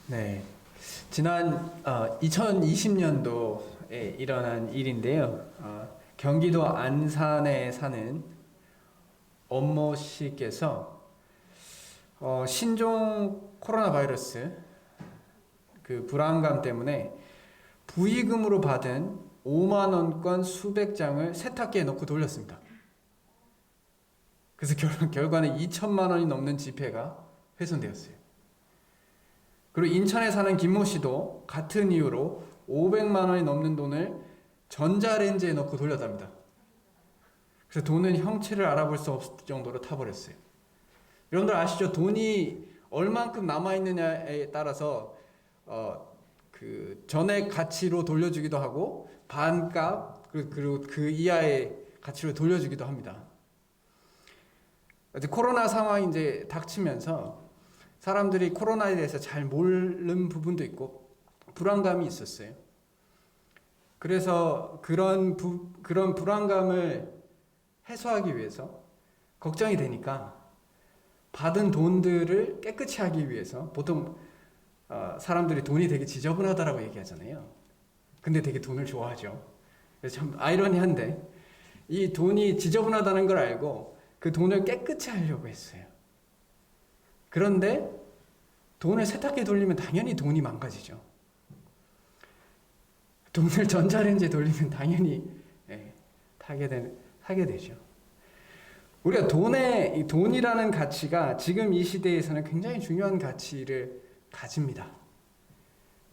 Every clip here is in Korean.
네. 지난 2020년도에 일어난 일인데요. 경기도 안산에 사는 엄모 씨께서 신종 코로나 바이러스 그 불안감 때문에 부의금으로 받은 5만 원권 수백 장을 세탁기에 넣고 돌렸습니다. 그래서 결과는 2천만 원이 넘는 지폐가 훼손되었어요. 그리고 인천에 사는 김모 씨도 같은 이유로 500만 원이 넘는 돈을 전자레인지에 넣고 돌렸답니다. 그래서 돈은 형체를 알아볼 수 없을 정도로 타버렸어요. 여러분들 아시죠? 돈이 얼만큼 남아있느냐에 따라서 그 전액 가치로 돌려주기도 하고 반값 그리고 그 이하의 가치로 돌려주기도 합니다. 코로나 상황이 이제 닥치면서 사람들이 코로나에 대해서 잘 모르는 부분도 있고 불안감이 있었어요. 그래서 그런 불안감을 해소하기 위해서 걱정이 되니까 받은 돈들을 깨끗이 하기 위해서 보통 사람들이 돈이 되게 지저분하다라고 얘기하잖아요. 근데 되게 돈을 좋아하죠. 그래서 참 아이러니한데 이 돈이 지저분하다는 걸 알고 그 돈을 깨끗이 하려고 했어요. 그런데 돈을 세탁기에 돌리면 당연히 돈이 망가지죠. 돈을 전자레인지에 돌리면 당연히 타게 되죠. 우리가 돈이라는 가치가 지금 이 시대에서는 굉장히 중요한 가치를 가집니다.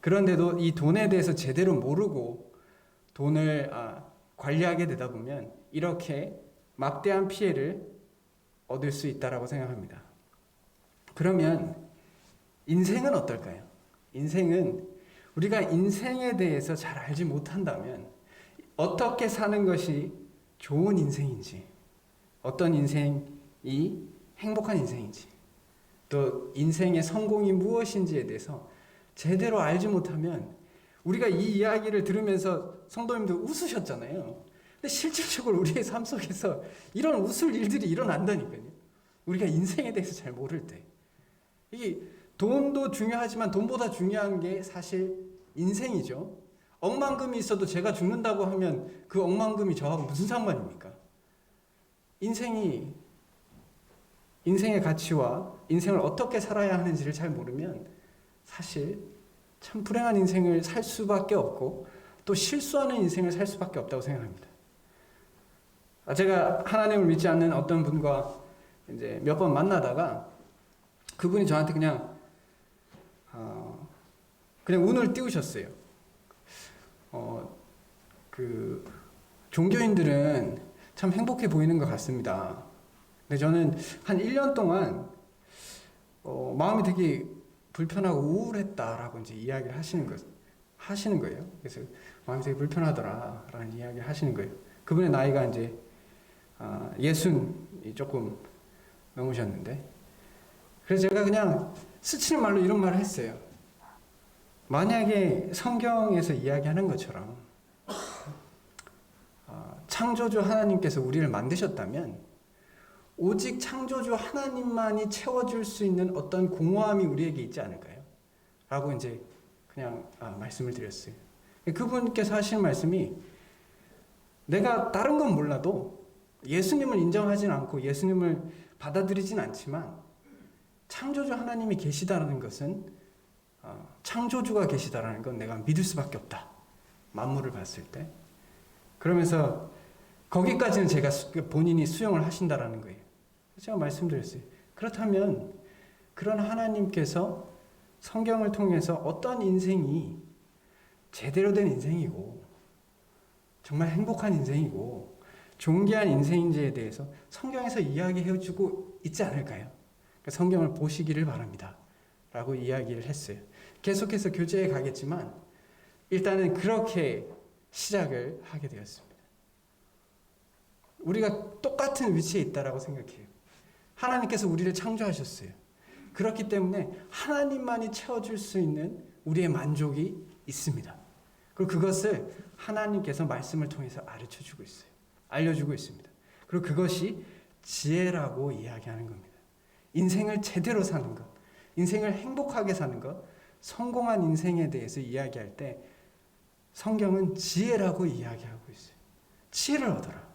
그런데도 이 돈에 대해서 제대로 모르고 돈을 관리하게 되다 보면 이렇게 막대한 피해를 얻을 수 있다고 생각합니다. 그러면 인생은 어떨까요? 인생은 우리가 인생에 대해서 잘 알지 못한다면 어떻게 사는 것이 좋은 인생인지, 어떤 인생이 행복한 인생인지, 또 인생의 성공이 무엇인지에 대해서 제대로 알지 못하면 우리가 이 이야기를 들으면서 성도님들 웃으셨잖아요. 근데 실질적으로 우리의 삶 속에서 이런 웃을 일들이 일어난다니까요. 우리가 인생에 대해서 잘 모를 때. 이게 돈도 중요하지만 돈보다 중요한 게 사실 인생이죠. 억만금이 있어도 제가 죽는다고 하면 그 억만금이 저하고 무슨 상관입니까? 인생의 가치와 인생을 어떻게 살아야 하는지를 잘 모르면 사실 참 불행한 인생을 살 수밖에 없고 또 실수하는 인생을 살 수밖에 없다고 생각합니다. 제가 하나님을 믿지 않는 어떤 분과 이제 몇 번 만나다가 그분이 저한테 그냥 운을 띄우셨어요. 그 종교인들은 참 행복해 보이는 것 같습니다. 근데 저는 한 1년 동안 마음이 되게 불편하고 우울했다라고 이제 이야기를 하시는 거예요. 그래서 마음이 되게 불편하더라라는 이야기를 하시는 거예요. 그분의 나이가 이제 60이 조금 넘으셨는데, 그래서 제가 그냥 스치는 말로 이런 말을 했어요. 만약에 성경에서 이야기하는 것처럼 창조주 하나님께서 우리를 만드셨다면 오직 창조주 하나님만이 채워줄 수 있는 어떤 공허함이 우리에게 있지 않을까요? 라고 이제 그냥 말씀을 드렸어요. 그분께서 하시는 말씀이 내가 다른 건 몰라도 예수님을 인정하진 않고 예수님을 받아들이진 않지만 창조주 하나님이 계시다는 것은 창조주가 계시다라는 건 내가 믿을 수밖에 없다. 만물을 봤을 때. 그러면서 거기까지는 제가 본인이 수용을 하신다라는 거예요. 제가 말씀드렸어요. 그렇다면 그런 하나님께서 성경을 통해서 어떤 인생이 제대로 된 인생이고 정말 행복한 인생이고 존귀한 인생인지에 대해서 성경에서 이야기해주고 있지 않을까요? 성경을 보시기를 바랍니다. 라고 이야기를 했어요. 계속해서 교제에 가겠지만 일단은 그렇게 시작을 하게 되었습니다. 우리가 똑같은 위치에 있다라고 생각해요. 하나님께서 우리를 창조하셨어요. 그렇기 때문에 하나님만이 채워줄 수 있는 우리의 만족이 있습니다. 그리고 그것을 하나님께서 말씀을 통해서 알려주고 있어요. 알려주고 있습니다. 그리고 그것이 지혜라고 이야기하는 겁니다. 인생을 제대로 사는 것, 인생을 행복하게 사는 것, 성공한 인생에 대해서 이야기할 때 성경은 지혜라고 이야기하고 있어요. 지혜를 얻어라.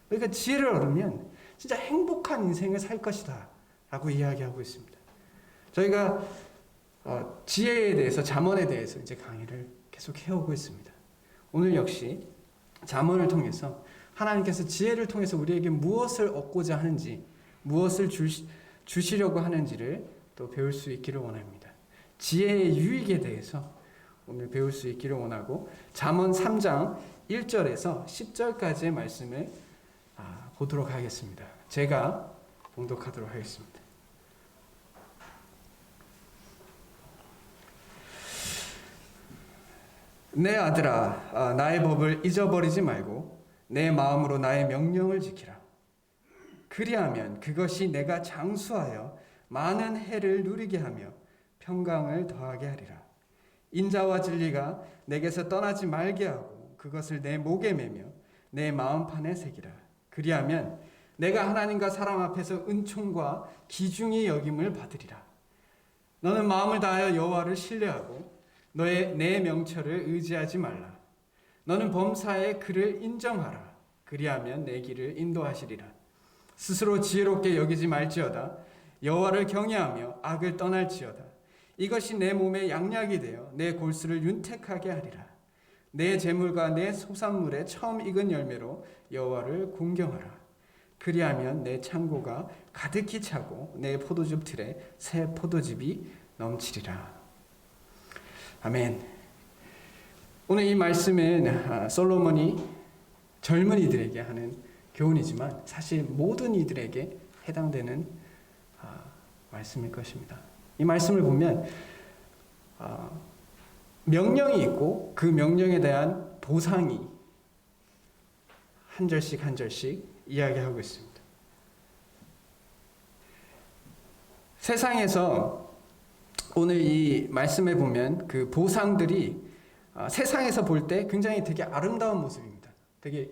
그러니까 지혜를 얻으면 진짜 행복한 인생을 살 것이다 라고 이야기하고 있습니다. 저희가 지혜에 대해서, 잠언에 대해서 이제 강의를 계속 해오고 있습니다. 오늘 역시 잠언을 통해서 하나님께서 지혜를 통해서 우리에게 무엇을 얻고자 하는지, 무엇을 주시려고 하는지를 또 배울 수 있기를 원합니다. 지혜의 유익에 대해서 오늘 배울 수 있기를 원하고, 잠언 3장 1절에서 10절까지의 말씀을 보도록 하겠습니다. 제가 봉독하도록 하겠습니다. 내 아들아, 나의 법을 잊어버리지 말고 내 마음으로 나의 명령을 지키라. 그리하면 그것이 내가 장수하여 많은 해를 누리게 하며 평강을 더하게 하리라. 인자와 진리가 내게서 떠나지 말게 하고 그것을 내 목에 매며 내 마음판에 새기라. 그리하면 내가 하나님과 사람 앞에서 은총과 기중히 여김을 받으리라. 너는 마음을 다하여 여호와를 신뢰하고 내 명철을 의지하지 말라. 너는 범사에 그를 인정하라. 그리하면 내 길을 인도하시리라. 스스로 지혜롭게 여기지 말지어다. 여호와를 경외하며 악을 떠날지어다. 이것이 내 몸의 양약이 되어 내 골수를 윤택하게 하리라. 내 재물과 내 소산물의 처음 익은 열매로 여호와를 공경하라. 그리하면 내 창고가 가득히 차고 내 포도즙 틀에 새 포도즙이 넘치리라. 아멘. 오늘 이 말씀은 솔로몬이 젊은이들에게 하는 교훈이지만 사실 모든 이들에게 해당되는 말씀일 것입니다. 이 말씀을 보면 명령이 있고 그 명령에 대한 보상이 한 절씩 한 절씩 이야기하고 있습니다. 세상에서 오늘 이 말씀에 보면 그 보상들이 세상에서 볼 때 굉장히 되게 아름다운 모습입니다. 되게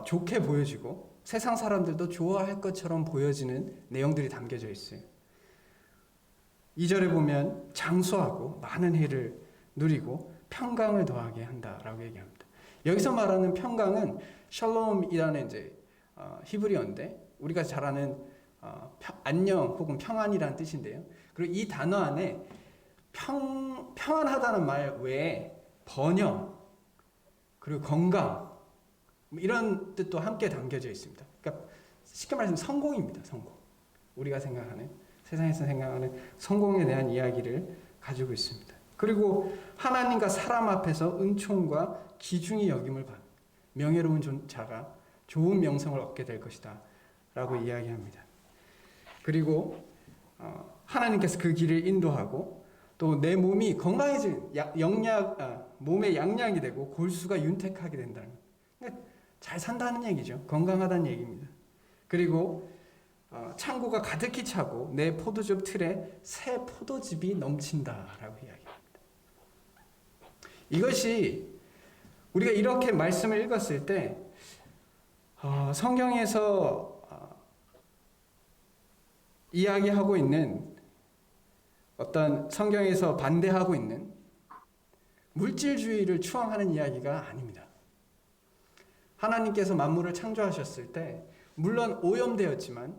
좋게 보여지고 세상 사람들도 좋아할 것처럼 보여지는 내용들이 담겨져 있어요. 2절에 보면 장수하고 많은 해를 누리고 평강을 더하게 한다라고 얘기합니다. 여기서 말하는 평강은 샬롬이라는 이제 히브리어인데 우리가 잘 아는 안녕 혹은 평안이라는 뜻인데요. 그리고 이 단어 안에 평안하다는 말 외에 번영 그리고 건강 이런 뜻도 함께 담겨져 있습니다. 그러니까 쉽게 말하면 성공입니다. 성공. 우리가 생각하는 세상에서 생각하는 성공에 대한 이야기를 가지고 있습니다. 그리고 하나님과 사람 앞에서 은총과 기중히 여김을 받는 명예로운 자가 좋은 명성을 얻게 될 것이다 라고 이야기합니다. 그리고 하나님께서 그 길을 인도하고 또 내 몸이 건강해진 몸의 양약이 되고 골수가 윤택하게 된다는 그러니까 잘 산다는 얘기죠. 건강하다는 얘기입니다. 그리고 창고가 가득히 차고 내 포도즙 틀에 새 포도즙이 넘친다라고 이야기합니다. 이것이 우리가 이렇게 말씀을 읽었을 때 성경에서 이야기하고 있는 어떤 성경에서 반대하고 있는 물질주의를 추앙하는 이야기가 아닙니다. 하나님께서 만물을 창조하셨을 때 물론 오염되었지만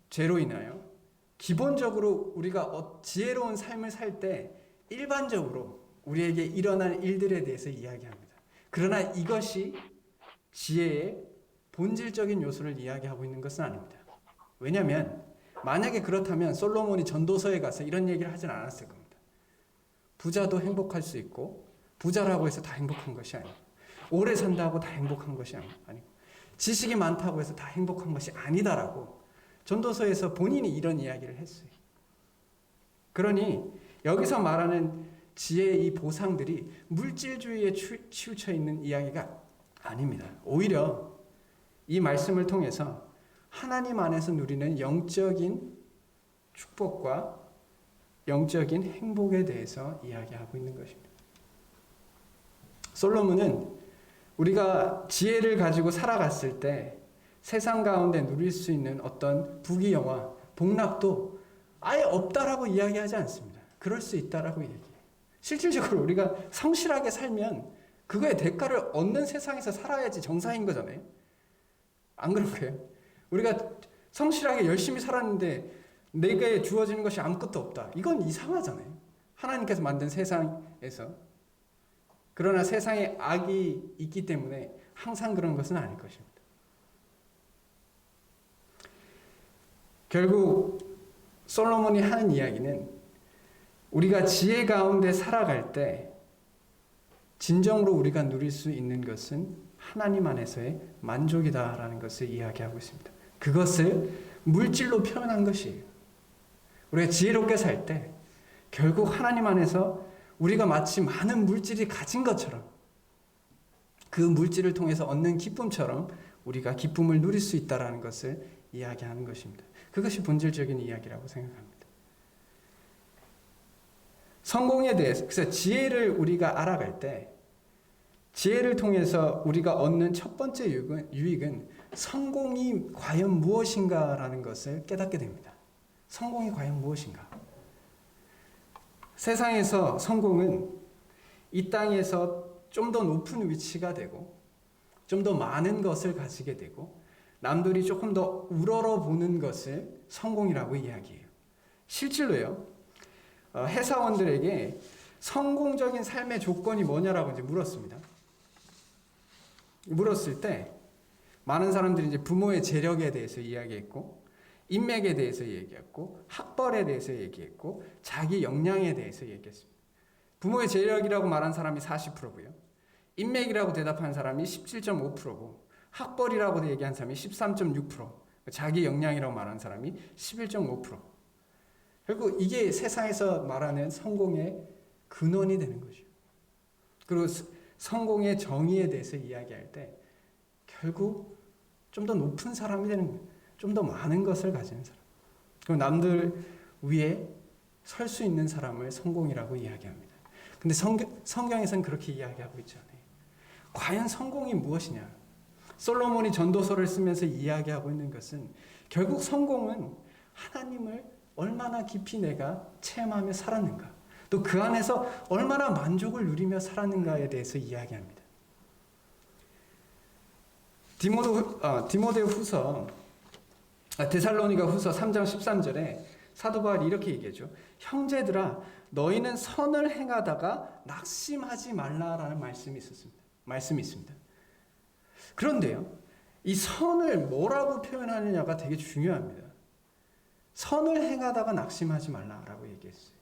죄로 인하여 기본적으로 우리가 지혜로운 삶을 살 때 일반적으로 우리에게 일어난 일들에 대해서 이야기합니다. 그러나 이것이 지혜의 본질적인 요소를 이야기하고 있는 것은 아닙니다. 왜냐하면 만약에 그렇다면 솔로몬이 전도서에 가서 이런 얘기를 하진 않았을 겁니다. 부자도 행복할 수 있고 부자라고 해서 다 행복한 것이 아니고 오래 산다고 다 행복한 것이 아니고 지식이 많다고 해서 다 행복한 것이 아니다라고 전도서에서 본인이 이런 이야기를 했어요. 그러니 여기서 말하는 지혜의 이 보상들이 물질주의에 치우쳐 있는 이야기가 아닙니다. 오히려 이 말씀을 통해서 하나님 안에서 누리는 영적인 축복과 영적인 행복에 대해서 이야기하고 있는 것입니다. 솔로몬은 우리가 지혜를 가지고 살아갔을 때 세상 가운데 누릴 수 있는 어떤 부귀영화, 복락도 아예 없다라고 이야기하지 않습니다. 그럴 수 있다라고 얘기해요. 실질적으로 우리가 성실하게 살면 그거의 대가를 얻는 세상에서 살아야지 정상인 거잖아요. 안 그런가요? 우리가 성실하게 열심히 살았는데 내게 주어지는 것이 아무것도 없다. 이건 이상하잖아요. 하나님께서 만든 세상에서. 그러나 세상에 악이 있기 때문에 항상 그런 것은 아닐 것입니다. 결국 솔로몬이 하는 이야기는 우리가 지혜 가운데 살아갈 때 진정으로 우리가 누릴 수 있는 것은 하나님 안에서의 만족이다라는 것을 이야기하고 있습니다. 그것을 물질로 표현한 것이에요. 우리가 지혜롭게 살 때 결국 하나님 안에서 우리가 마치 많은 물질이 가진 것처럼 그 물질을 통해서 얻는 기쁨처럼 우리가 기쁨을 누릴 수 있다는 것을 이야기하는 것입니다. 그것이 본질적인 이야기라고 생각합니다. 성공에 대해서, 그래서 지혜를 우리가 알아갈 때 지혜를 통해서 우리가 얻는 첫 번째 유익은 성공이 과연 무엇인가라는 것을 깨닫게 됩니다. 성공이 과연 무엇인가? 세상에서 성공은 이 땅에서 좀 더 높은 위치가 되고 좀 더 많은 것을 가지게 되고 남들이 조금 더 우러러보는 것을 성공이라고 이야기해요. 실질로요. 회사원들에게 성공적인 삶의 조건이 뭐냐라고 이제 물었습니다. 물었을 때 많은 사람들이 이제 부모의 재력에 대해서 이야기했고 인맥에 대해서 얘기했고 학벌에 대해서 얘기했고 자기 역량에 대해서 얘기했습니다. 부모의 재력이라고 말한 사람이 40%고요. 인맥이라고 대답한 사람이 17.5%고 학벌이라고 얘기한 사람이 13.6%, 자기 역량이라고 말한 사람이 11.5%. 결국 이게 세상에서 말하는 성공의 근원이 되는 거죠. 그리고 성공의 정의에 대해서 이야기할 때 결국 좀 더 높은 사람이 되는 거예요. 좀 더 많은 것을 가진 사람. 그럼 남들 위에 설 수 있는 사람을 성공이라고 이야기합니다. 근데 성경에서는 그렇게 이야기하고 있지 않아요. 과연 성공이 무엇이냐? 솔로몬이 전도서를 쓰면서 이야기하고 있는 것은 결국 성공은 하나님을 얼마나 깊이 내가 체험하며 살았는가, 또 그 안에서 얼마나 만족을 누리며 살았는가에 대해서 이야기합니다. 데살로니가 후서 3장 13절에 사도 바울이 이렇게 얘기하죠. 형제들아, 너희는 선을 행하다가 낙심하지 말라라는 말씀이 있습니다. 그런데요, 이 선을 뭐라고 표현하느냐가 되게 중요합니다. 선을 행하다가 낙심하지 말라라고 얘기했어요.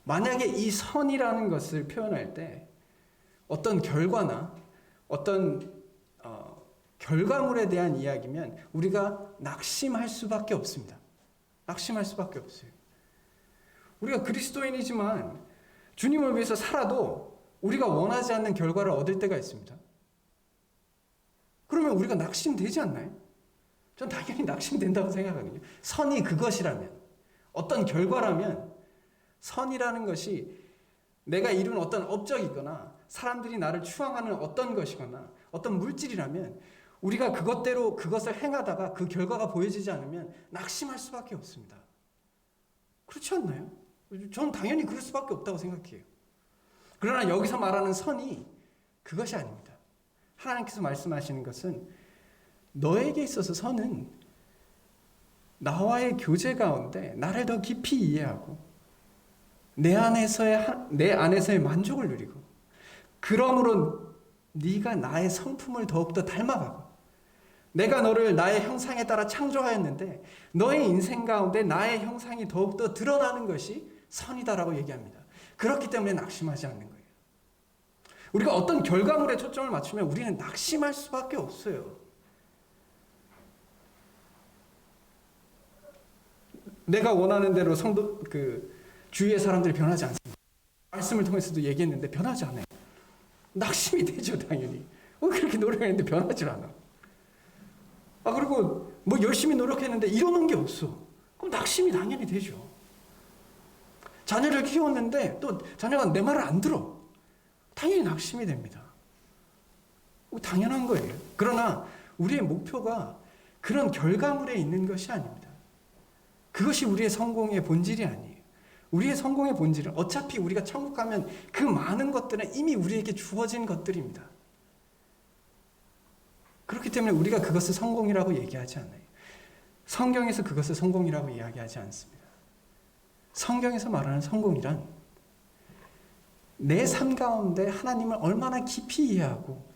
만약에 이 선이라는 것을 표현할 때 어떤 결과나 어떤 결과물에 대한 이야기면 우리가 낙심할 수밖에 없습니다. 낙심할 수밖에 없어요. 우리가 그리스도인이지만 주님을 위해서 살아도 우리가 원하지 않는 결과를 얻을 때가 있습니다. 그러면 우리가 낙심되지 않나요? 전 당연히 낙심된다고 생각하거든요. 선이 그것이라면, 어떤 결과라면, 선이라는 것이 내가 이룬 어떤 업적이거나 사람들이 나를 추앙하는 어떤 것이거나 어떤 물질이라면 우리가 그것대로 그것을 행하다가 그 결과가 보여지지 않으면 낙심할 수밖에 없습니다. 그렇지 않나요? 저는 당연히 그럴 수밖에 없다고 생각해요. 그러나 여기서 말하는 선이 그것이 아닙니다. 하나님께서 말씀하시는 것은 너에게 있어서 선은 나와의 교제 가운데 나를 더 깊이 이해하고 내 안에서의 만족을 누리고, 그러므로 네가 나의 성품을 더욱더 닮아가고, 내가 너를 나의 형상에 따라 창조하였는데 너의 인생 가운데 나의 형상이 더욱더 드러나는 것이 선이다라고 얘기합니다. 그렇기 때문에 낙심하지 않는 거예요. 우리가 어떤 결과물에 초점을 맞추면 우리는 낙심할 수밖에 없어요. 내가 원하는 대로 주위의 사람들이 변하지 않습니다. 말씀을 통해서도 얘기했는데 변하지 않아요. 낙심이 되죠, 당연히. 그렇게 노력했는데 변하지 않아. 그리고 뭐 열심히 노력했는데 이루는 게 없어. 그럼 낙심이 당연히 되죠. 자녀를 키웠는데 또 자녀가 내 말을 안 들어. 당연히 낙심이 됩니다. 당연한 거예요. 그러나 우리의 목표가 그런 결과물에 있는 것이 아닙니다. 그것이 우리의 성공의 본질이 아니에요. 우리의 성공의 본질은 어차피 우리가 천국 가면 그 많은 것들은 이미 우리에게 주어진 것들입니다. 그렇기 때문에 우리가 그것을 성공이라고 얘기하지 않아요. 성경에서 그것을 성공이라고 이야기하지 않습니다. 성경에서 말하는 성공이란 내 삶 가운데 하나님을 얼마나 깊이 이해하고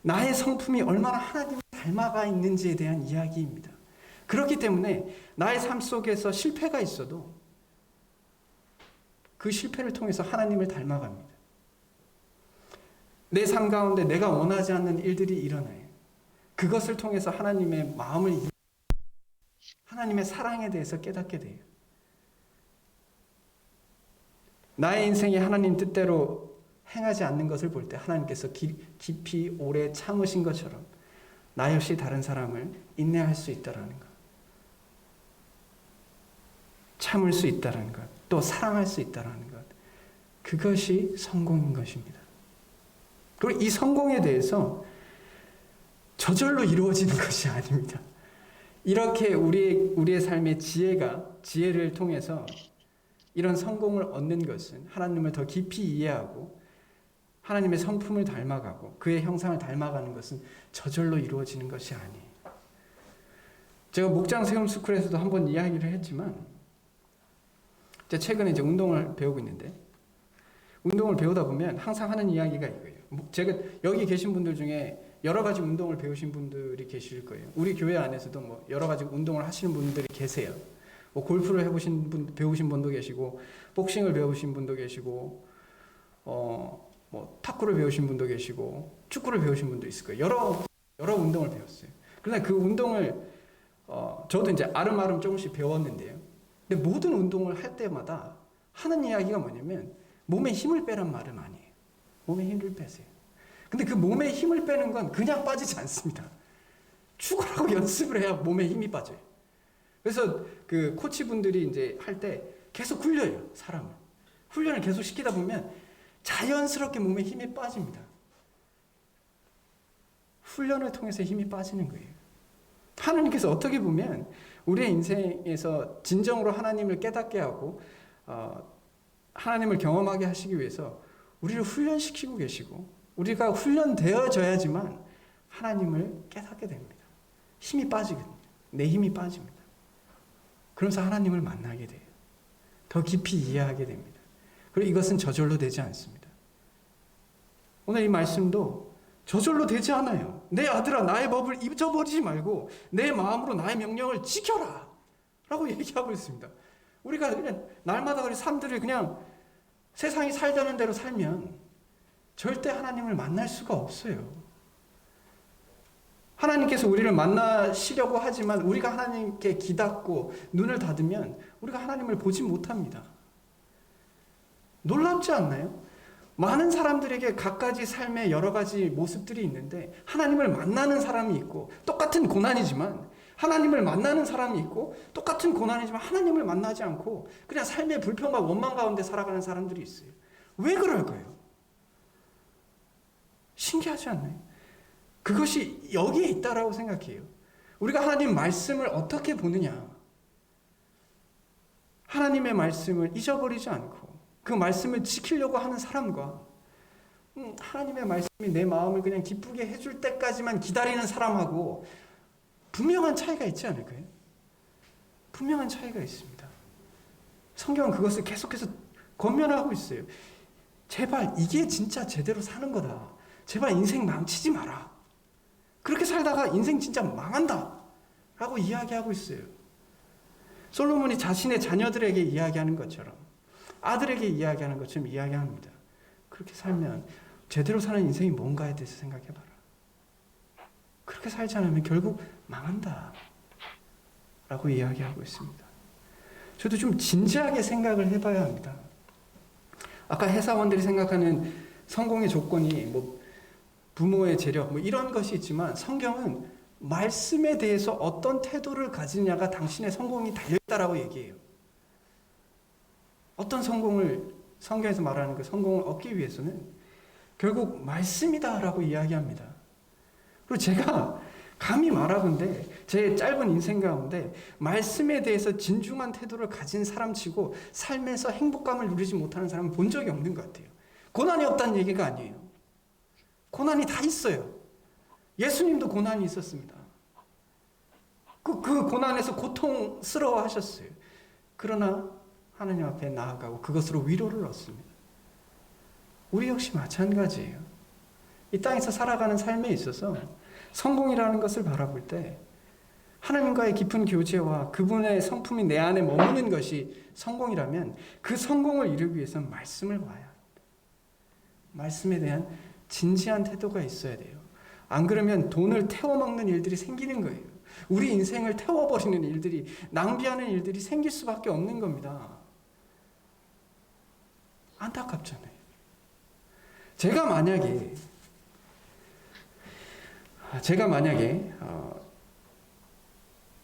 나의 성품이 얼마나 하나님을 닮아가 있는지에 대한 이야기입니다. 그렇기 때문에 나의 삶 속에서 실패가 있어도 그 실패를 통해서 하나님을 닮아갑니다. 내 삶 가운데 내가 원하지 않는 일들이 일어나요. 그것을 통해서 하나님의 마음을, 하나님의 사랑에 대해서 깨닫게 돼요. 나의 인생이 하나님 뜻대로 행하지 않는 것을 볼 때 하나님께서 깊이 오래 참으신 것처럼 나 역시 다른 사람을 인내할 수 있다라는 것, 참을 수 있다라는 것, 또 사랑할 수 있다라는 것, 그것이 성공인 것입니다. 그리고 이 성공에 대해서 저절로 이루어지는 것이 아닙니다. 이렇게 우리의 삶의 지혜를 통해서 이런 성공을 얻는 것은 하나님을 더 깊이 이해하고 하나님의 성품을 닮아가고 그의 형상을 닮아가는 것은 저절로 이루어지는 것이 아니에요. 제가 목장 세움 스쿨에서도 한번 이야기를 했지만, 제가 최근에 이제 운동을 배우고 있는데, 운동을 배우다 보면 항상 하는 이야기가 이거예요. 제가 여기 계신 분들 중에 여러 가지 운동을 배우신 분들이 계실 거예요. 우리 교회 안에서도 뭐 여러 가지 운동을 하시는 분들이 계세요. 뭐 골프를 배우신 분도 계시고, 복싱을 배우신 분도 계시고, 뭐 탁구를 배우신 분도 계시고, 축구를 배우신 분도 있을 거예요. 여러 운동을 배웠어요. 그러나 그 운동을 저도 이제 아름아름 조금씩 배웠는데요. 근데 모든 운동을 할 때마다 하는 이야기가 뭐냐면 몸에 힘을 빼란 말은 아니에요. 몸에 힘을 빼세요. 근데 그 몸에 힘을 빼는 건 그냥 빠지지 않습니다. 죽으라고 연습을 해야 몸에 힘이 빠져요. 그래서 그 코치분들이 이제 할 때 계속 훈련해요, 사람을. 훈련을 계속 시키다 보면 자연스럽게 몸에 힘이 빠집니다. 훈련을 통해서 힘이 빠지는 거예요. 하나님께서 어떻게 보면 우리의 인생에서 진정으로 하나님을 깨닫게 하고 하나님을 경험하게 하시기 위해서 우리를 훈련시키고 계시고, 우리가 훈련되어져야지만 하나님을 깨닫게 됩니다. 힘이 빠지거든요. 내 힘이 빠집니다. 그러면서 하나님을 만나게 돼요. 더 깊이 이해하게 됩니다. 그리고 이것은 저절로 되지 않습니다. 오늘 이 말씀도 저절로 되지 않아요. 내 아들아, 나의 법을 잊어버리지 말고 내 마음으로 나의 명령을 지켜라 라고 얘기하고 있습니다. 우리가 그냥 날마다 우리 삶들을 그냥 세상이 살자는 대로 살면 절대 하나님을 만날 수가 없어요. 하나님께서 우리를 만나시려고 하지만 우리가 하나님께 기닫고 눈을 닫으면 우리가 하나님을 보지 못합니다. 놀랍지 않나요? 많은 사람들에게 각가지 삶의 여러 가지 모습들이 있는데 하나님을 만나는 사람이 있고 똑같은 고난이지만 하나님을 만나는 사람이 있고 똑같은 고난이지만 하나님을 만나지 않고 그냥 삶의 불평과 원망 가운데 살아가는 사람들이 있어요. 왜 그럴까요? 신기하지 않나요? 그것이 여기에 있다라고 생각해요. 우리가 하나님 말씀을 어떻게 보느냐? 하나님의 말씀을 잊어버리지 않고 그 말씀을 지키려고 하는 사람과 하나님의 말씀이 내 마음을 그냥 기쁘게 해줄 때까지만 기다리는 사람하고 분명한 차이가 있지 않을까요? 분명한 차이가 있습니다. 성경은 그것을 계속해서 권면하고 있어요. 제발 이게 진짜 제대로 사는 거다. 제발 인생 망치지 마라. 그렇게 살다가 인생 진짜 망한다 라고 이야기하고 있어요. 솔로몬이 자신의 자녀들에게 이야기하는 것처럼, 아들에게 이야기하는 것처럼 이야기합니다. 그렇게 살면 제대로 사는 인생이 뭔가에 대해서 생각해봐라. 그렇게 살지 않으면 결국 망한다 라고 이야기하고 있습니다. 저도 좀 진지하게 생각을 해봐야 합니다. 아까 회사원들이 생각하는 성공의 조건이 뭐 부모의 재력 뭐 이런 것이 있지만 성경은 말씀에 대해서 어떤 태도를 가지느냐가 당신의 성공이 달려있다라고 얘기해요. 어떤 성공을 성경에서 말하는 그 성공을 얻기 위해서는 결국 말씀이다라고 이야기합니다. 그리고 제가 감히 말하건대 제 짧은 인생 가운데 말씀에 대해서 진중한 태도를 가진 사람치고 삶에서 행복감을 누리지 못하는 사람은 본 적이 없는 것 같아요. 고난이 없다는 얘기가 아니에요. 고난이 다 있어요. 예수님도 고난이 있었습니다. 그 고난에서 고통스러워 하셨어요. 그러나 하나님 앞에 나아가고 그것으로 위로를 얻습니다. 우리 역시 마찬가지예요. 이 땅에서 살아가는 삶에 있어서 성공이라는 것을 바라볼 때 하나님과의 깊은 교제와 그분의 성품이 내 안에 머무는 것이 성공이라면 그 성공을 이루기 위해서는 말씀을 봐야 합니다. 말씀에 대한 진지한 태도가 있어야 돼요. 안 그러면 돈을 태워먹는 일들이 생기는 거예요. 우리 인생을 태워버리는 일들이, 낭비하는 일들이 생길 수밖에 없는 겁니다. 안타깝잖아요. 제가 만약에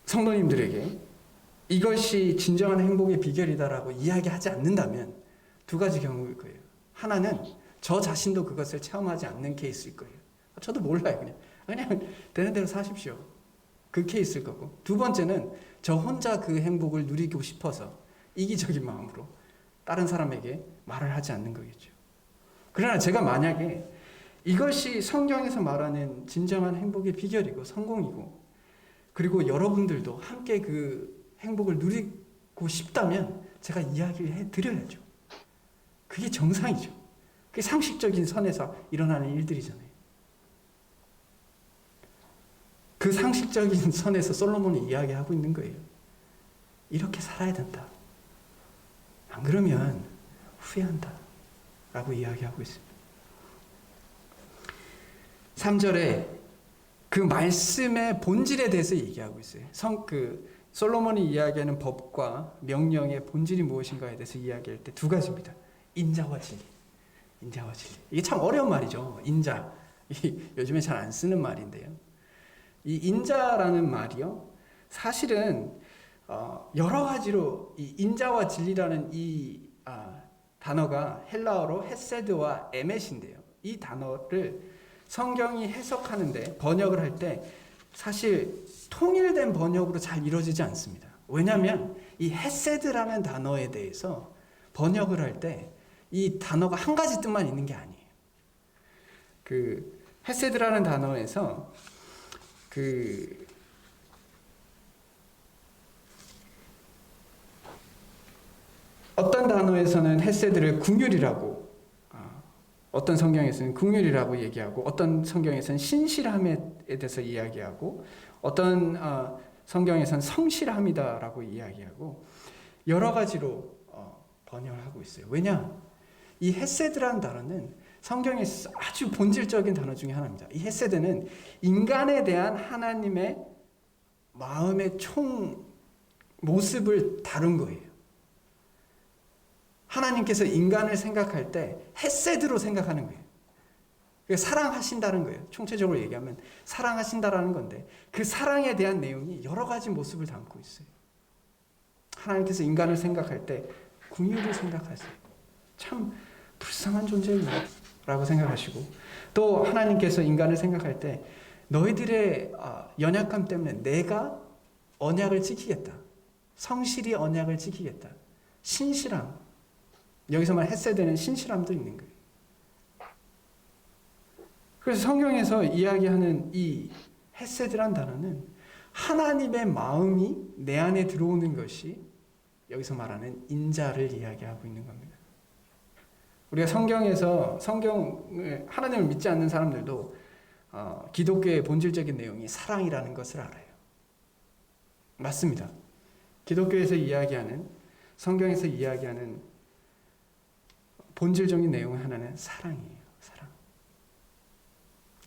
성도님들에게 이것이 진정한 행복의 비결이다라고 이야기하지 않는다면 두 가지 경우일 거예요. 하나는 저 자신도 그것을 체험하지 않는 케이스일 거예요. 저도 몰라요. 그냥 되는 대로 사십시오. 그 케이스일 거고. 두 번째는 저 혼자 그 행복을 누리고 싶어서 이기적인 마음으로 다른 사람에게 말을 하지 않는 거겠죠. 그러나 제가 만약에 이것이 성경에서 말하는 진정한 행복의 비결이고 성공이고, 그리고 여러분들도 함께 그 행복을 누리고 싶다면 제가 이야기를 해드려야죠. 그게 정상이죠. 그게 상식적인 선에서 일어나는 일들이잖아요. 그 상식적인 선에서 솔로몬이 이야기하고 있는 거예요. 이렇게 살아야 된다. 안 그러면 후회한다. 라고 이야기하고 있습니다. 3절에 그 말씀의 본질에 대해서 얘기하고 있어요. 솔로몬이 이야기하는 법과 명령의 본질이 무엇인가에 대해서 이야기할 때 두 가지입니다. 인자와 진리. 인자와 진리. 이게 참 어려운 말이죠. 인자. 요즘에 잘 안 쓰는 말인데요. 이 인자라는 말이요. 사실은 여러 가지로 이 인자와 진리라는 이 단어가 헬라어로 헤세드와 에멧인데요. 이 단어를 성경이 해석하는데, 번역을 할 때 사실 통일된 번역으로 잘 이루어지지 않습니다. 왜냐하면 이 헤세드라는 단어에 대해서 번역을 할 때 이 단어가 한 가지 뜻만 있는 게 아니에요. 그 헤세드라는 단어에서 어떤 단어에서는 헤세드를 긍휼이라고, 어떤 성경에서는 긍휼이라고 얘기하고, 어떤 성경에서는 신실함에 대해서 이야기하고, 어떤 성경에서는 성실함이다라고 이야기하고, 여러 가지로 번역을 하고 있어요. 왜냐? 이 헤세드라는 단어는 성경에서 아주 본질적인 단어 중에 하나입니다. 이 헤세드는 인간에 대한 하나님의 마음의 총 모습을 다룬 거예요. 하나님께서 인간을 생각할 때 헤세드로 생각하는 거예요. 사랑하신다는 거예요. 총체적으로 얘기하면 사랑하신다라는 건데, 그 사랑에 대한 내용이 여러 가지 모습을 담고 있어요. 하나님께서 인간을 생각할 때 긍휼을 생각하세요. 참 불쌍한 존재라고 생각하시고, 또 하나님께서 인간을 생각할 때 너희들의 연약함 때문에 내가 언약을 지키겠다. 성실히 언약을 지키겠다. 신실함. 여기서 말 헤세드는 신실함도 있는 거예요. 그래서 성경에서 이야기하는 이 헤세드란 단어는 하나님의 마음이 내 안에 들어오는 것이 여기서 말하는 인자를 이야기하고 있는 겁니다. 우리가 성경에서 하나님을 믿지 않는 사람들도 기독교의 본질적인 내용이 사랑이라는 것을 알아요. 맞습니다. 기독교에서 이야기하는, 성경에서 이야기하는 본질적인 내용 하나는 사랑이에요. 사랑.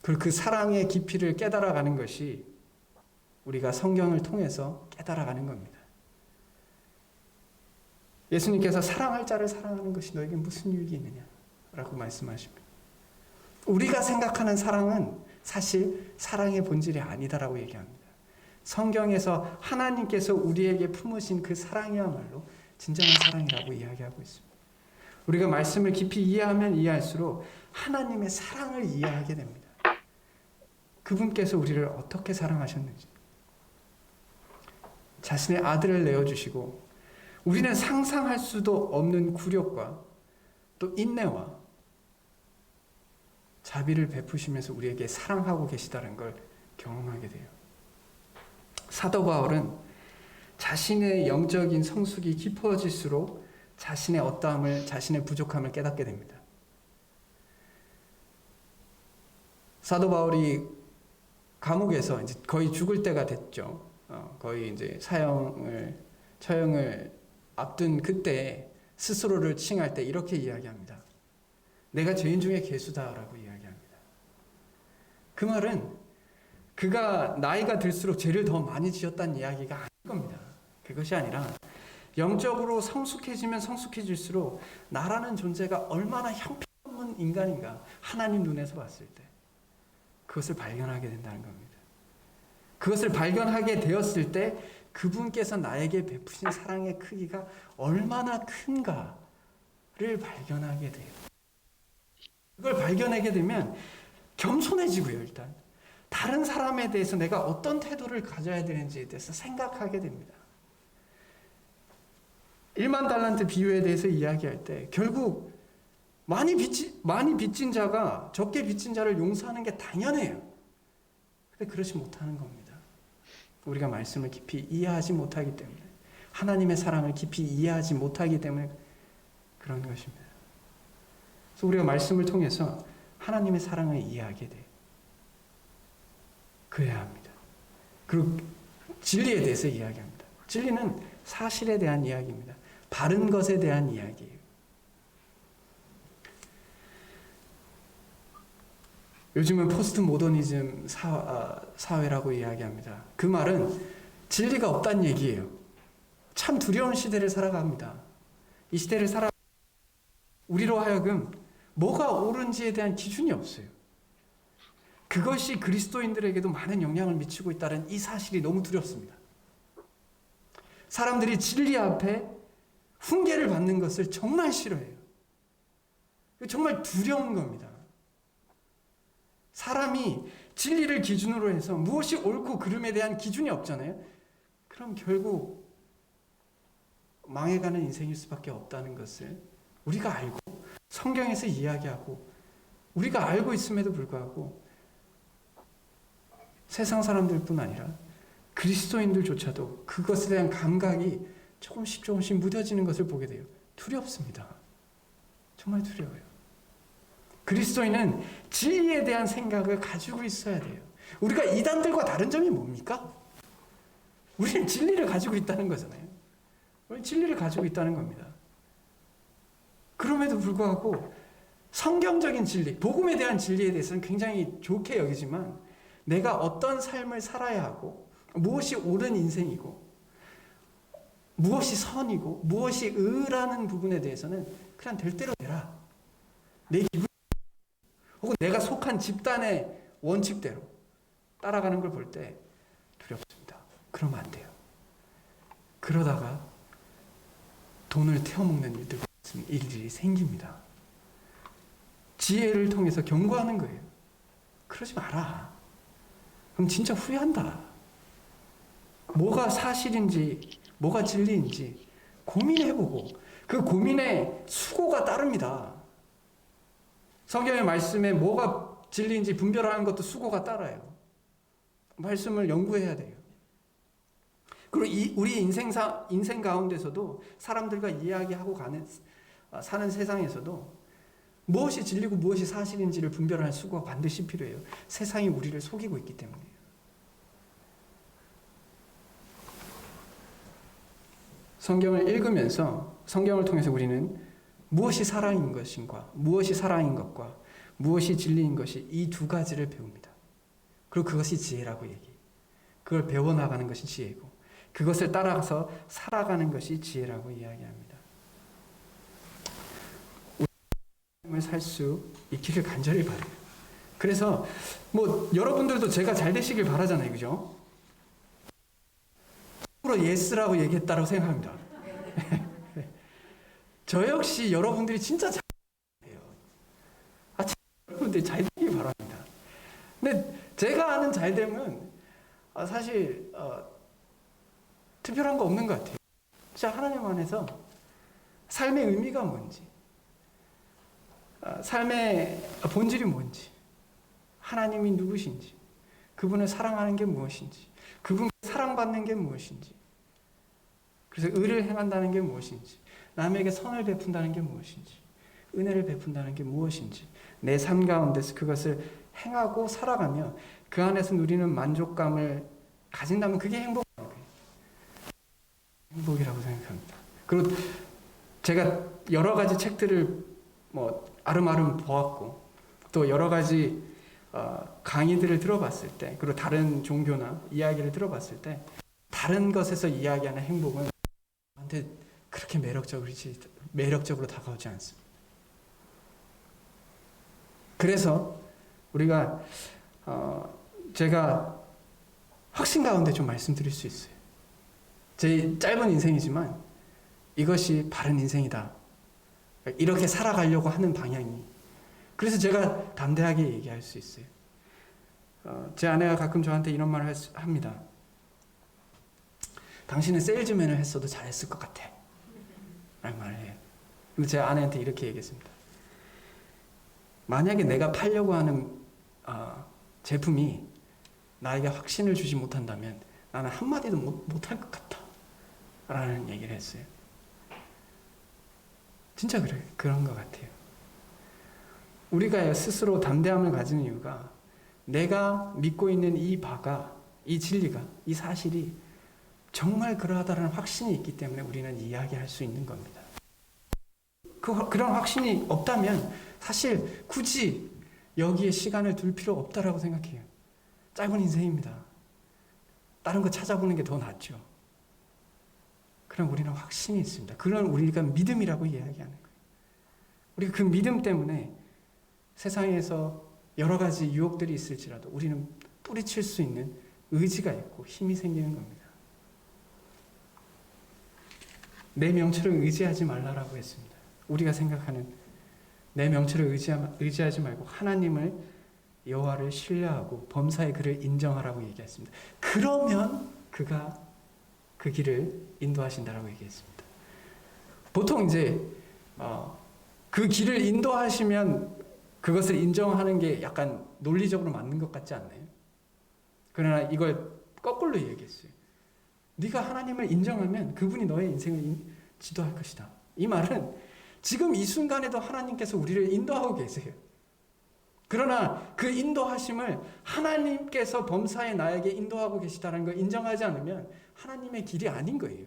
그리고 그 사랑의 깊이를 깨달아가는 것이 우리가 성경을 통해서 깨달아가는 겁니다. 예수님께서 사랑할 자를 사랑하는 것이 너에게 무슨 유익이 있느냐 라고 말씀하십니다. 우리가 생각하는 사랑은 사실 사랑의 본질이 아니다라고 얘기합니다. 성경에서 하나님께서 우리에게 품으신 그 사랑이야말로 진정한 사랑이라고 이야기하고 있습니다. 우리가 말씀을 깊이 이해하면 이해할수록 하나님의 사랑을 이해하게 됩니다. 그분께서 우리를 어떻게 사랑하셨는지, 자신의 아들을 내어주시고 우리는 상상할 수도 없는 굴욕과 또 인내와 자비를 베푸시면서 우리에게 사랑하고 계시다는 걸 경험하게 돼요. 사도 바울은 자신의 영적인 성숙이 깊어질수록 자신의 어떠함을, 자신의 부족함을 깨닫게 됩니다. 사도 바울이 감옥에서 이제 거의 죽을 때가 됐죠. 거의 이제 처형을 앞둔 그때 스스로를 칭할 때 이렇게 이야기합니다. 내가 죄인 중에 괴수다라고 이야기합니다. 그 말은 그가 나이가 들수록 죄를 더 많이 지었다는 이야기가 아닐 겁니다. 그것이 아니라 영적으로 성숙해지면 성숙해질수록 나라는 존재가 얼마나 형편없는 인간인가 하나님 눈에서 봤을 때 그것을 발견하게 된다는 겁니다. 그것을 발견하게 되었을 때 그분께서 나에게 베푸신 사랑의 크기가 얼마나 큰가를 발견하게 돼요. 그걸 발견하게 되면 겸손해지고요. 일단 다른 사람에 대해서 내가 어떤 태도를 가져야 되는지에 대해서 생각하게 됩니다. 1만 달란트 비유에 대해서 이야기할 때 결국 많이 빚진 자가 적게 빚진 자를 용서하는 게 당연해요. 근데 그렇지 못하는 겁니다. 우리가 말씀을 깊이 이해하지 못하기 때문에, 하나님의 사랑을 깊이 이해하지 못하기 때문에 그런 것입니다. 그래서 우리가 말씀을 통해서 하나님의 사랑을 이해하게 돼요. 그래야 합니다. 그리고 진리에 대해서 이야기합니다. 진리는 사실에 대한 이야기입니다. 바른 것에 대한 이야기예요. 요즘은 포스트 모더니즘 사회라고 이야기합니다. 그 말은 진리가 없다는 얘기예요. 참 두려운 시대를 살아갑니다. 이 시대를 우리로 하여금 뭐가 옳은지에 대한 기준이 없어요. 그것이 그리스도인들에게도 많은 영향을 미치고 있다는 이 사실이 너무 두렵습니다. 사람들이 진리 앞에 훈계를 받는 것을 정말 싫어해요. 정말 두려운 겁니다. 사람이 진리를 기준으로 해서 무엇이 옳고 그름에 대한 기준이 없잖아요. 그럼 결국 망해가는 인생일 수밖에 없다는 것을 우리가 알고 성경에서 이야기하고 우리가 알고 있음에도 불구하고 세상 사람들뿐 아니라 그리스도인들조차도 그것에 대한 감각이 조금씩 무뎌지는 것을 보게 돼요. 두렵습니다. 정말 두려워요. 그리스도인은 진리에 대한 생각을 가지고 있어야 돼요. 우리가 이단들과 다른 점이 뭡니까? 우리는 진리를 가지고 있다는 거잖아요. 우리는 진리를 가지고 있다는 겁니다. 그럼에도 불구하고 성경적인 진리, 복음에 대한 진리에 대해서는 굉장히 좋게 여기지만 내가 어떤 삶을 살아야 하고 무엇이 옳은 인생이고 무엇이 선이고 무엇이 의라는 부분에 대해서는 그냥 될 대로 되라. 내 기분 혹은 내가 속한 집단의 원칙대로 따라가는 걸 볼 때 두렵습니다. 그러면 안 돼요. 그러다가 돈을 태워먹는 일들이 생깁니다. 지혜를 통해서 경고하는 거예요. 그러지 마라. 그럼 진짜 후회한다. 뭐가 사실인지 뭐가 진리인지 고민해보고 그 고민에 수고가 따릅니다. 성경의 말씀에 뭐가 진리인지 분별하는 것도 수고가 따라요. 말씀을 연구해야 돼요. 그리고 우리 인생 가운데서도 사람들과 이야기하고 사는 세상에서도 무엇이 진리고 무엇이 사실인지를 분별하는 수고가 반드시 필요해요. 세상이 우리를 속이고 있기 때문이에요. 성경을 읽으면서 성경을 통해서 우리는 무엇이 사랑인 것인가, 무엇이 사랑인 것과 무엇이 진리인 것이 이 두 가지를 배웁니다. 그리고 그것이 지혜라고 얘기해요. 그걸 배워나가는 것이 지혜고 그것을 따라서 살아가는 것이 지혜라고 이야기합니다. 우리가 살 수 있기를 간절히 바라요. 그래서 여러분들도 제가 잘 되시길 바라잖아요. 그죠? 예스라고 얘기했다고 생각합니다. 저 역시 여러분들이 진짜 잘 돼요. 여러분들이 잘 되길 바랍니다. 근데 제가 아는 잘됨은 사실 특별한 거 없는 것 같아요. 진짜 하나님 안에서 삶의 의미가 뭔지, 삶의 본질이 뭔지, 하나님이 누구신지, 그분을 사랑하는 게 무엇인지, 그분께 사랑받는 게 무엇인지, 그래서 의를 행한다는 게 무엇인지, 남에게 선을 베푼다는 게 무엇인지, 은혜를 베푼다는 게 무엇인지, 내 삶 가운데서 그것을 행하고 살아가며 그 안에서 누리는 만족감을 가진다면 그게 행복이라고 생각합니다. 그리고 제가 여러 가지 책들을 아름아름 보았고 또 여러 가지 강의들을 들어봤을 때, 그리고 다른 종교나 이야기를 들어봤을 때 다른 것에서 이야기하는 행복은 저한테 그렇게 매력적으로 다가오지 않습니다. 그래서 우리가 제가 확신 가운데 좀 말씀드릴 수 있어요. 제 짧은 인생이지만 이것이 바른 인생이다. 이렇게 살아가려고 하는 방향이. 그래서 제가 담대하게 얘기할 수 있어요. 제 아내가 가끔 저한테 이런 말을 합니다. 당신은 세일즈맨을 했어도 잘했을 것 같아. 라는 말을 해요. 근데 제 아내한테 이렇게 얘기했습니다. 만약에 내가 팔려고 하는 제품이 나에게 확신을 주지 못한다면 나는 한마디도 못할 것 같다. 라는 얘기를 했어요. 진짜 그런 것 같아요. 우리가 스스로 담대함을 가지는 이유가 내가 믿고 있는 이 바가, 이 진리가, 이 사실이 정말 그러하다는 확신이 있기 때문에 우리는 이야기할 수 있는 겁니다. 그런 확신이 없다면 사실 굳이 여기에 시간을 둘 필요 없다라고 생각해요. 짧은 인생입니다. 다른 거 찾아보는 게 더 낫죠. 그럼 우리는 확신이 있습니다. 그런 우리가 믿음이라고 이야기하는 거예요. 우리가 그 믿음 때문에 세상에서 여러 가지 유혹들이 있을지라도 우리는 뿌리칠 수 있는 의지가 있고 힘이 생기는 겁니다. 내 명철을 의지하지 말라라고 했습니다. 우리가 생각하는 내 명철을 의지하지 말고 하나님을, 여호와를 신뢰하고 범사의 그를 인정하라고 얘기했습니다. 그러면 그가 그 길을 인도하신다라고 얘기했습니다. 보통 이제 그 길을 인도하시면 그것을 인정하는 게 약간 논리적으로 맞는 것 같지 않나요? 그러나 이걸 거꾸로 얘기했어요. 네가 하나님을 인정하면 그분이 너의 인생을 지도할 것이다. 이 말은 지금 이 순간에도 하나님께서 우리를 인도하고 계세요. 그러나 그 인도하심을 하나님께서 범사에 나에게 인도하고 계시다는 걸 인정하지 않으면 하나님의 길이 아닌 거예요.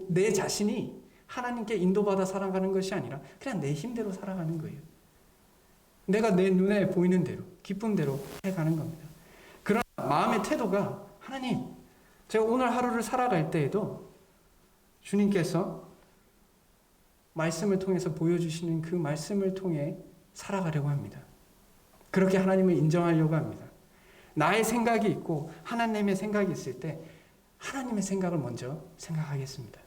내 자신이 하나님께 인도받아 살아가는 것이 아니라 그냥 내 힘대로 살아가는 거예요. 내가 내 눈에 보이는 대로, 기쁜 대로 해가는 겁니다. 그러나 마음의 태도가 하나님, 제가 오늘 하루를 살아갈 때에도 주님께서 말씀을 통해서 보여주시는 그 말씀을 통해 살아가려고 합니다. 그렇게 하나님을 인정하려고 합니다. 나의 생각이 있고 하나님의 생각이 있을 때 하나님의 생각을 먼저 생각하겠습니다.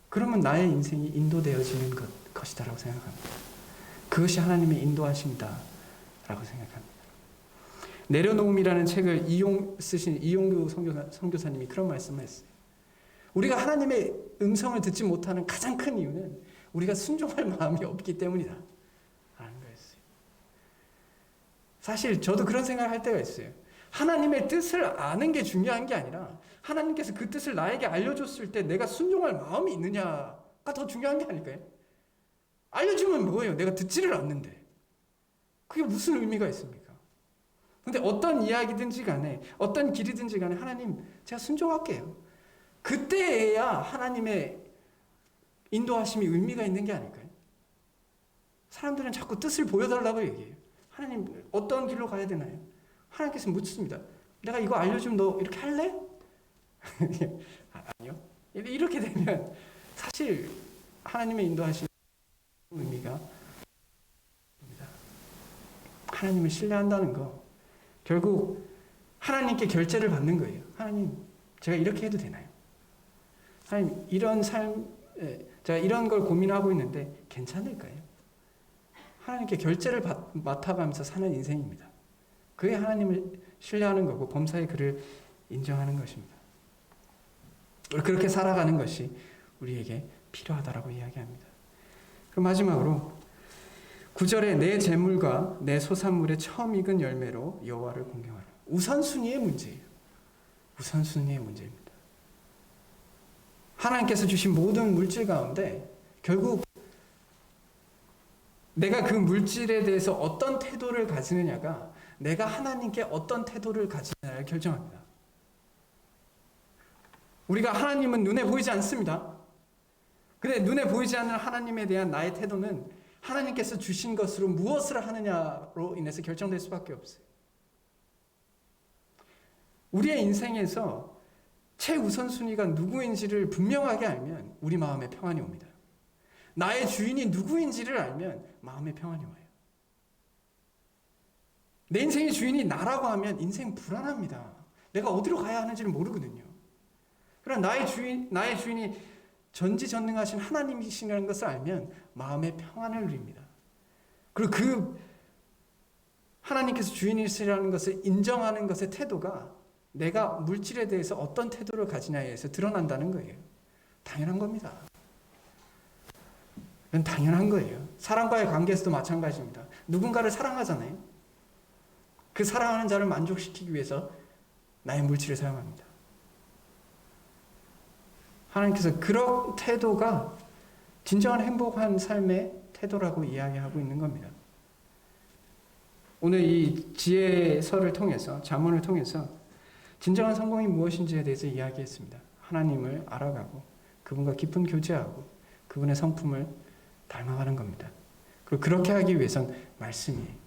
그러면 나의 인생이 인도되어지는 것이다라고 생각합니다. 그것이 하나님의 인도하심이다라고 생각합니다. 내려놓음이라는 책을 쓰신 이용규 선교사님이 그런 말씀을 했어요. 우리가 하나님의 음성을 듣지 못하는 가장 큰 이유는 우리가 순종할 마음이 없기 때문이다. 라는 거였어요. 사실 저도 그런 생각을 할 때가 있어요. 하나님의 뜻을 아는 게 중요한 게 아니라 하나님께서 그 뜻을 나에게 알려줬을 때 내가 순종할 마음이 있느냐가 더 중요한 게 아닐까요? 알려주면 뭐예요? 내가 듣지를 않는데. 그게 무슨 의미가 있습니까? 근데 어떤 이야기든지 간에 어떤 길이든지 간에 하나님 제가 순종할게요. 그때야 하나님의 인도하심이 의미가 있는 게 아닐까요? 사람들은 자꾸 뜻을 보여달라고 얘기해요. 하나님 어떤 길로 가야 되나요? 하나님께서 묻습니다. 내가 이거 알려주면 너 이렇게 할래? 아니요. 이렇게 되면 사실 하나님의 인도하심 의미가 하나님을 신뢰한다는 거 결국 하나님께 결제를 받는 거예요. 하나님 제가 이렇게 해도 되나요? 하나님 이런 삶 제가 이런 걸 고민하고 있는데 괜찮을까요? 하나님께 결제를 맡아가면서 사는 인생입니다. 그게 하나님을 신뢰하는 거고 범사의 그를 인정하는 것입니다. 그렇게 살아가는 것이 우리에게 필요하다라고 이야기합니다. 그럼 마지막으로 9절에 내 재물과 내 소산물의 처음 익은 열매로 여호와를 공경하라. 우선순위의 문제예요. 우선순위의 문제입니다. 하나님께서 주신 모든 물질 가운데 결국 내가 그 물질에 대해서 어떤 태도를 가지느냐가 내가 하나님께 어떤 태도를 가지느냐를 결정합니다. 우리가 하나님은 눈에 보이지 않습니다. 근데 눈에 보이지 않는 하나님에 대한 나의 태도는 하나님께서 주신 것으로 무엇을 하느냐로 인해서 결정될 수밖에 없어요. 우리의 인생에서 최우선순위가 누구인지를 분명하게 알면 우리 마음에 평안이 옵니다. 나의 주인이 누구인지를 알면 마음에 평안이 와요. 내 인생의 주인이 나라고 하면 인생 불안합니다. 내가 어디로 가야 하는지를 모르거든요. 그러나 나의 주인이 전지전능하신 하나님이시라는 것을 알면 마음의 평안을 누립니다. 그리고 그 하나님께서 주인이시라는 것을 인정하는 것의 태도가 내가 물질에 대해서 어떤 태도를 가지냐에 의해서 드러난다는 거예요. 당연한 겁니다. 이건 당연한 거예요. 사람과의 관계에서도 마찬가지입니다. 누군가를 사랑하잖아요. 그 사랑하는 자를 만족시키기 위해서 나의 물질을 사용합니다. 하나님께서 그런 태도가 진정한 행복한 삶의 태도라고 이야기하고 있는 겁니다. 오늘 이 지혜서를 통해서, 잠언을 통해서 진정한 성공이 무엇인지에 대해서 이야기했습니다. 하나님을 알아가고 그분과 깊은 교제하고 그분의 성품을 닮아가는 겁니다. 그리고 그렇게 하기 위해선 말씀이에요.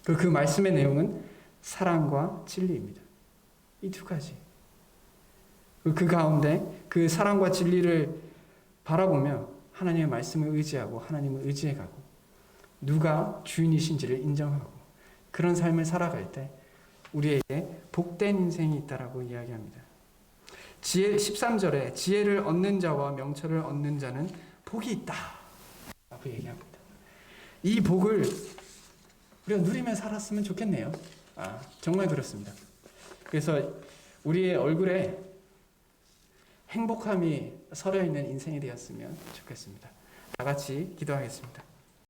그리고 그 말씀의 내용은 사랑과 진리입니다. 이 두 가지. 그 가운데 그 사랑과 진리를 바라보며 하나님의 말씀을 의지하고 하나님을 의지해가고 누가 주인이신지를 인정하고 그런 삶을 살아갈 때 우리에게 복된 인생이 있다라고 이야기합니다. 지혜 13절에 지혜를 얻는 자와 명철을 얻는 자는 복이 있다 라고 얘기합니다. 이 복을 우리가 누리며 살았으면 좋겠네요. 정말 그렇습니다. 그래서 우리의 얼굴에 행복함이 서려있는 인생이 되었으면 좋겠습니다. 다 같이 기도하겠습니다.